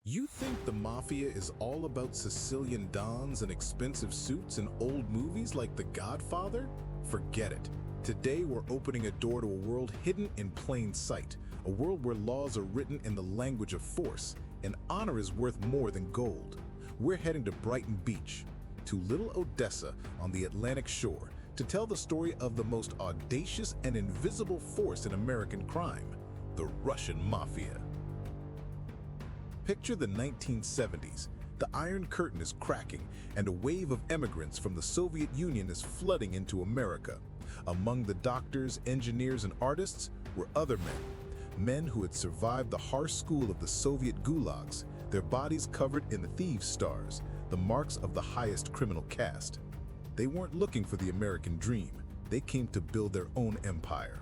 You think the Mafia is all about Sicilian dons and expensive suits and old movies like The Godfather? Forget it. Today we're opening a door to a world hidden in plain sight, a world where laws are written in the language of force, and honor is worth more than gold. We're heading to Brighton Beach, to Little Odessa on the Atlantic shore, to tell the story of the most audacious and invisible force in American crime, the Russian Mafia. Picture the 1970s. The Iron Curtain is cracking, and a wave of immigrants from the Soviet Union is flooding into America. Among the doctors, engineers, and artists were other men who had survived the harsh school of the Soviet gulags, their bodies covered in the thieves' stars, the marks of the highest criminal caste. They weren't looking for the American dream. They came to build their own empire.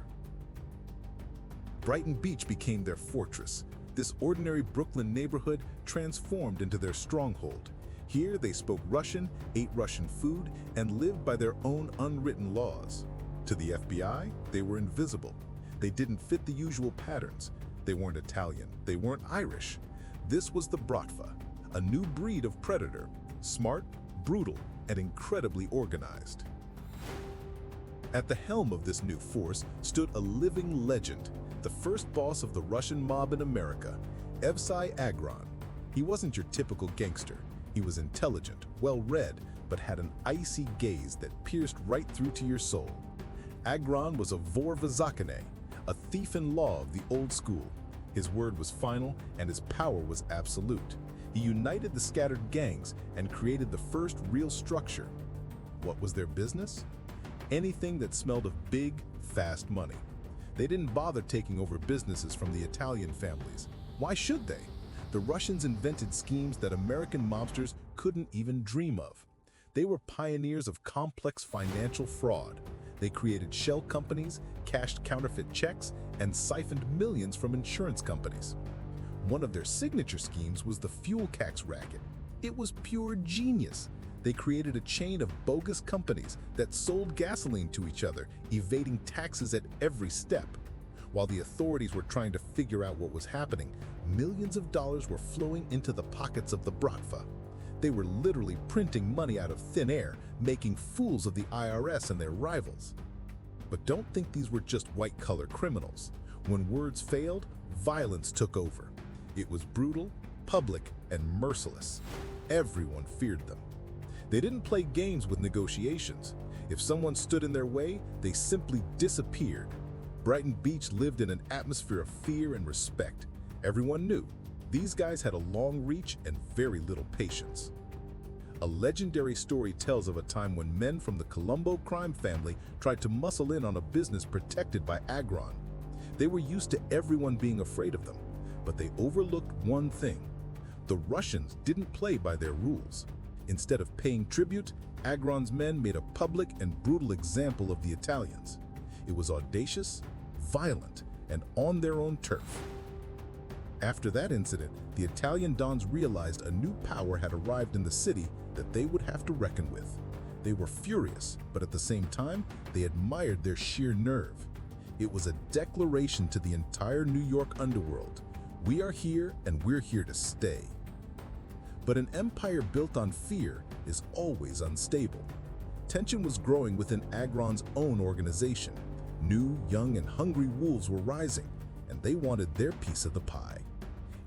Brighton Beach became their fortress. This ordinary Brooklyn neighborhood transformed into their stronghold. Here they spoke Russian, ate Russian food, and lived by their own unwritten laws. To the FBI, they were invisible. They didn't fit the usual patterns. They weren't Italian. They weren't Irish. This was the Bratva, a new breed of predator, smart, brutal, and incredibly organized. At the helm of this new force stood a living legend, the first boss of the Russian mob in America, Evsei Agron. He wasn't your typical gangster. He was intelligent, well-read, but had an icy gaze that pierced right through to your soul. Agron was a vor v zakone, a thief-in-law of the old school. His word was final, and his power was absolute. He united the scattered gangs and created the first real structure. What was their business? Anything that smelled of big, fast money. They didn't bother taking over businesses from the Italian families. Why should they? The Russians invented schemes that American mobsters couldn't even dream of. They were pioneers of complex financial fraud. They created shell companies, cashed counterfeit checks, and siphoned millions from insurance companies. One of their signature schemes was the fuel tax racket. It was pure genius. They created a chain of bogus companies that sold gasoline to each other, evading taxes at every step. While the authorities were trying to figure out what was happening, millions of dollars were flowing into the pockets of the Bratva. They were literally printing money out of thin air, making fools of the IRS and their rivals. But don't think these were just white-collar criminals. When words failed, violence took over. It was brutal, public, and merciless. Everyone feared them. They didn't play games with negotiations. If someone stood in their way, they simply disappeared. Brighton Beach lived in an atmosphere of fear and respect. Everyone knew these guys had a long reach and very little patience. A legendary story tells of a time when men from the Colombo crime family tried to muscle in on a business protected by Agron. They were used to everyone being afraid of them, but they overlooked one thing. The Russians didn't play by their rules. Instead of paying tribute, Agron's men made a public and brutal example of the Italians. It was audacious, violent, and on their own turf. After that incident, the Italian dons realized a new power had arrived in the city that they would have to reckon with. They were furious, but at the same time, they admired their sheer nerve. It was a declaration to the entire New York underworld. We are here, and we're here to stay. But an empire built on fear is always unstable. Tension was growing within Agron's own organization. New, young, and hungry wolves were rising, and they wanted their piece of the pie.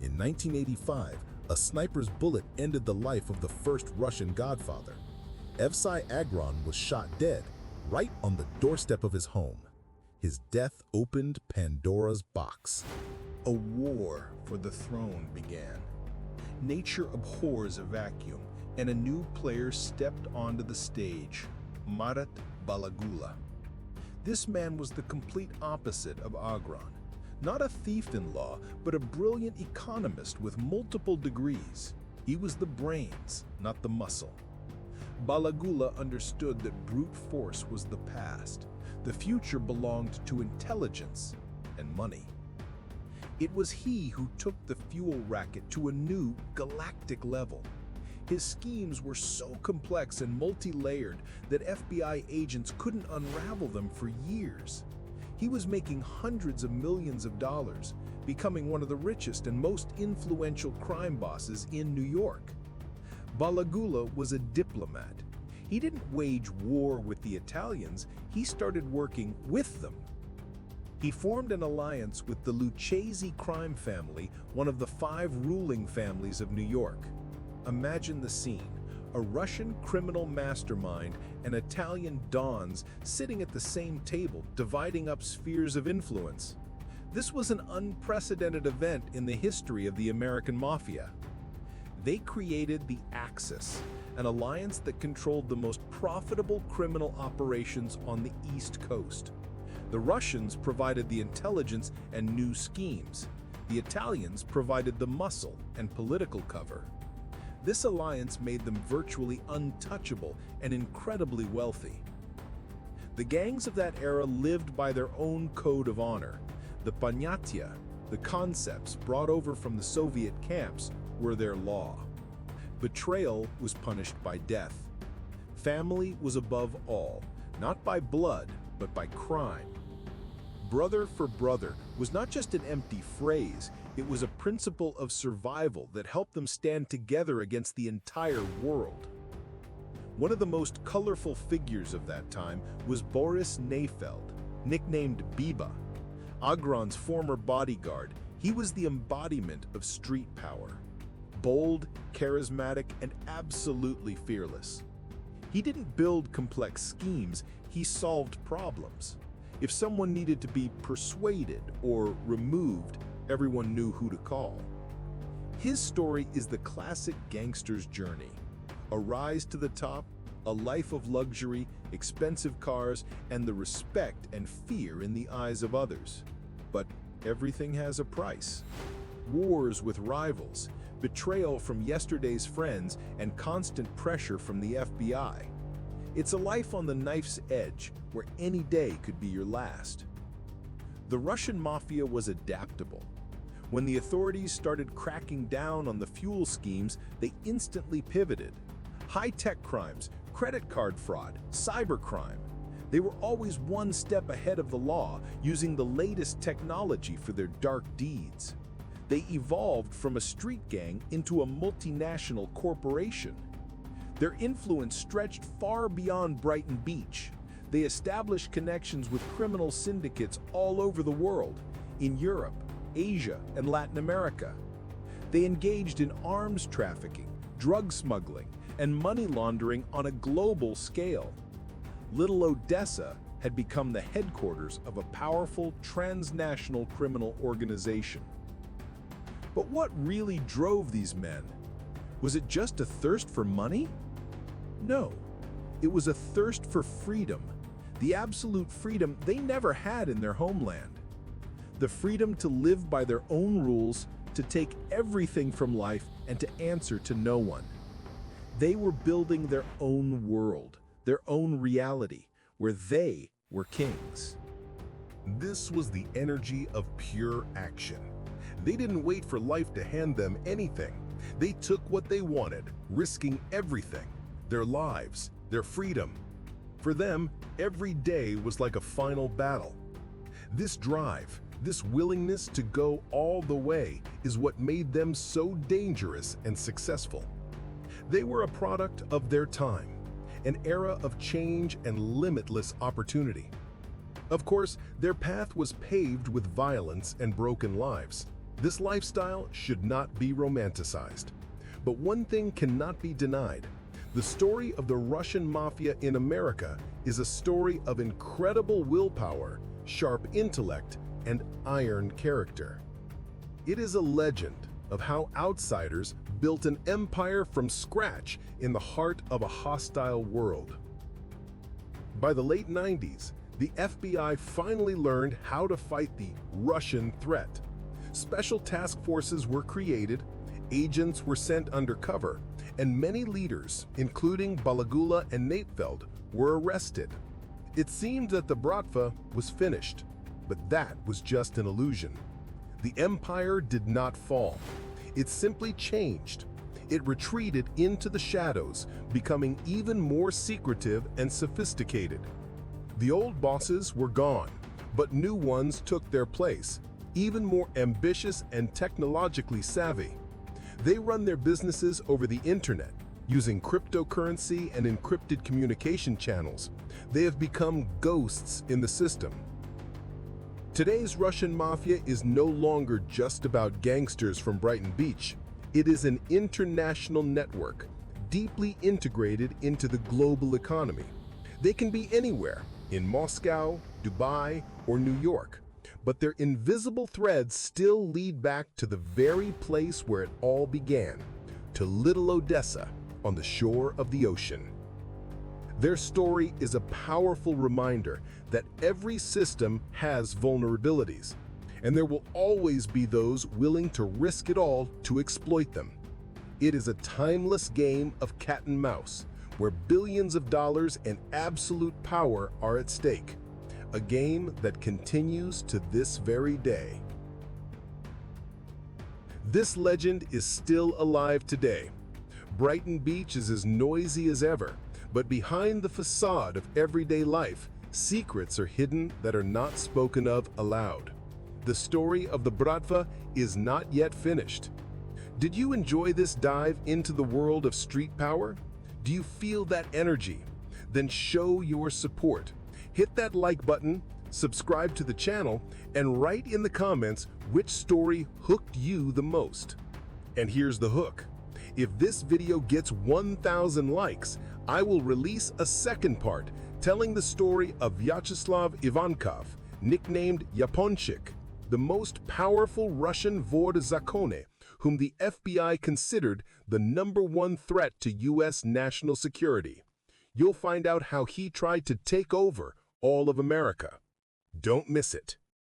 In 1985, a sniper's bullet ended the life of the first Russian godfather. Evsei Agron was shot dead right on the doorstep of his home. His death opened Pandora's box. A war for the throne began. Nature abhors a vacuum, and a new player stepped onto the stage, Marat Balagula. This man was the complete opposite of Agron. Not a thief-in-law, but a brilliant economist with multiple degrees. He was the brains, not the muscle. Balagula understood that brute force was the past. The future belonged to intelligence and money. It was he who took the fuel racket to a new galactic level. His schemes were so complex and multi-layered that FBI agents couldn't unravel them for years. He was making hundreds of millions of dollars becoming one of the richest and most influential crime bosses in New York. Balagula was a diplomat. He didn't wage war with the Italians, he started working with them. He formed an alliance with the Lucchese crime family, one of the 5 ruling families of New York. Imagine the scene: a Russian criminal mastermind and Italian dons sitting at the same table, dividing up spheres of influence. This was an unprecedented event in the history of the American Mafia. They created the Axis, an alliance that controlled the most profitable criminal operations on the East Coast. The Russians provided the intelligence and new schemes. The Italians provided the muscle and political cover. This alliance made them virtually untouchable and incredibly wealthy. The gangs of that era lived by their own code of honor. The понятия, the concepts brought over from the Soviet camps, were their law. Betrayal was punished by death. Family was above all, not by blood, but by crime. Brother for brother was not just an empty phrase, it was a principle of survival that helped them stand together against the entire world. One of the most colorful figures of that time was Boris Neifeld, nicknamed Biba. Agron's former bodyguard, he was the embodiment of street power. Bold, charismatic, and absolutely fearless. He didn't build complex schemes, he solved problems. If someone needed to be persuaded or removed, everyone knew who to call. His story is the classic gangster's journey. A rise to the top, a life of luxury, expensive cars, and the respect and fear in the eyes of others. But everything has a price. Wars with rivals, betrayal from yesterday's friends, and constant pressure from the FBI. It's a life on the knife's edge, where any day could be your last. The Russian Mafia was adaptable. When the authorities started cracking down on the fuel schemes, they instantly pivoted. High-tech crimes, credit card fraud, cybercrime. They were always one step ahead of the law, using the latest technology for their dark deeds. They evolved from a street gang into a multinational corporation. Their influence stretched far beyond Brighton Beach. They established connections with criminal syndicates all over the world, in Europe, Asia, and Latin America. They engaged in arms trafficking, drug smuggling, and money laundering on a global scale. Little Odessa had become the headquarters of a powerful transnational criminal organization. But what really drove these men? Was it just a thirst for money? No, it was a thirst for freedom, the absolute freedom they never had in their homeland. The freedom to live by their own rules, to take everything from life, and to answer to no one. They were building their own world, their own reality, where they were kings. This was the energy of pure action. They didn't wait for life to hand them anything. They took what they wanted, risking everything. Their lives, their freedom. For them, every day was like a final battle. This drive, this willingness to go all the way is what made them so dangerous and successful. They were a product of their time, an era of change and limitless opportunity. Of course, their path was paved with violence and broken lives. This lifestyle should not be romanticized. But one thing cannot be denied. The story of the Russian Mafia in America is a story of incredible willpower, sharp intellect, and iron character. It is a legend of how outsiders built an empire from scratch in the heart of a hostile world. By the late 90s, the FBI finally learned how to fight the Russian threat. Special task forces were created, agents were sent undercover, and many leaders, including Balagula and Neifeld, were arrested. It seemed that the Bratva was finished, but that was just an illusion. The empire did not fall. It simply changed. It retreated into the shadows, becoming even more secretive and sophisticated. The old bosses were gone, but new ones took their place, even more ambitious and technologically savvy. They run their businesses over the internet, using cryptocurrency and encrypted communication channels. They have become ghosts in the system. Today's Russian mafia is no longer just about gangsters from Brighton Beach. It is an international network, deeply integrated into the global economy. They can be anywhere, in Moscow, Dubai, or New York, but their invisible threads still lead back to the very place where it all began, to Little Odessa, on the shore of the ocean. Their story is a powerful reminder that every system has vulnerabilities, and there will always be those willing to risk it all to exploit them. It is a timeless game of cat and mouse, where billions of dollars and absolute power are at stake. A game that continues to this very day. This legend is still alive today. Brighton Beach is as noisy as ever, but behind the facade of everyday life, secrets are hidden that are not spoken of aloud. The story of the Bratva is not yet finished. Did you enjoy this dive into the world of street power? Do you feel that energy? Then show your support. Hit that like button, subscribe to the channel, and write in the comments which story hooked you the most. And here's the hook. If this video gets 1,000 likes, I will release a second part telling the story of Vyacheslav Ivankov, nicknamed Yaponchik, the most powerful Russian vor zakone, whom the FBI considered the #1 threat to U.S. national security. You'll find out how he tried to take over all of America. Don't miss it.